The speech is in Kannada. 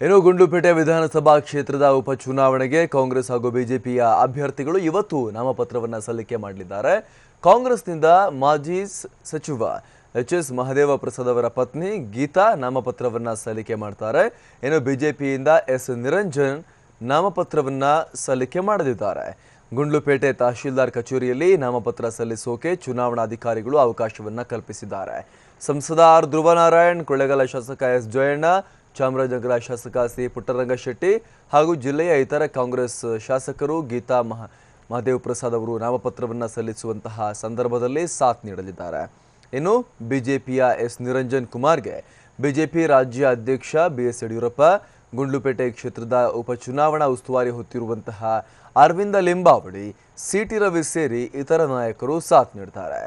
ಇನ್ನು ಗುಂಡ್ಲುಪೇಟೆ ವಿಧಾನಸಭಾ ಕ್ಷೇತ್ರದ ಉಪಚುನಾವಣೆಗೆ ಕಾಂಗ್ರೆಸ್ ಹಾಗೂ ಬಿಜೆಪಿಯ ಅಭ್ಯರ್ಥಿಗಳು ಇವತ್ತು ನಾಮಪತ್ರವನ್ನು ಸಲ್ಲಿಕೆ ಮಾಡಲಿದ್ದಾರೆ. ಕಾಂಗ್ರೆಸ್ನಿಂದ ಮಾಜಿ ಸಚಿವ ಎಚ್.ಎಸ್. ಮಹದೇವ ಪ್ರಸಾದ್ ಅವರ ಪತ್ನಿ ಗೀತಾ ನಾಮಪತ್ರವನ್ನು ಸಲ್ಲಿಕೆ ಮಾಡ್ತಾರೆ. ಇನ್ನು ಬಿಜೆಪಿಯಿಂದ ಎಸ್. ನಿರಂಜನ್ ನಾಮಪತ್ರವನ್ನು ಸಲ್ಲಿಕೆ ಮಾಡಲಿದ್ದಾರೆ. ಗುಂಡ್ಲುಪೇಟೆ ತಹಶೀಲ್ದಾರ್ ಕಚೇರಿಯಲ್ಲಿ ನಾಮಪತ್ರ ಸಲ್ಲಿಸೋಕೆ ಚುನಾವಣಾಧಿಕಾರಿಗಳು ಅವಕಾಶವನ್ನು ಕಲ್ಪಿಸಿದ್ದಾರೆ. ಸಂಸದ ಆರ್ ಧ್ರುವನಾರಾಯಣ್, ಕೊಳ್ಳೇಗಾಲ ಶಾಸಕ ಎಸ್. ಜಯಣ್ಣ, ಚಾಮರಾಜನಗರ ಶಾಸಕ ಸಿ. ಪುಟ್ಟರಂಗಶೆಟ್ಟಿ ಹಾಗೂ ಜಿಲ್ಲೆಯ ಇತರ ಕಾಂಗ್ರೆಸ್ ಶಾಸಕರು ಗೀತಾ ಮಹದೇವ್ ಪ್ರಸಾದ್ ಅವರು ನಾಮಪತ್ರವನ್ನು ಸಲ್ಲಿಸುವಂತಹ ಸಂದರ್ಭದಲ್ಲಿ ಸಾಥ್ ನೀಡಲಿದ್ದಾರೆ. ಇನ್ನು ಬಿಜೆಪಿಯ ಎಸ್. ನಿರಂಜನ್ ಕುಮಾರ್ಗೆ ಬಿಜೆಪಿ ರಾಜ್ಯ ಅಧ್ಯಕ್ಷ ಬಿ.ಎಸ್. ಯಡಿಯೂರಪ್ಪ, ಗುಂಡ್ಲುಪೇಟೆ ಕ್ಷೇತ್ರದ ಉಪಚುನಾವಣಾ ಉಸ್ತುವಾರಿ ಹೊತ್ತಿರುವಂತಹ ಅರವಿಂದ ಲಿಂಬಾವಳಿ, ಸಿ.ಟಿ. ರವಿ ಸೇರಿ ಇತರ ನಾಯಕರು ಸಾಥ್ ನೀಡುತ್ತಾರೆ.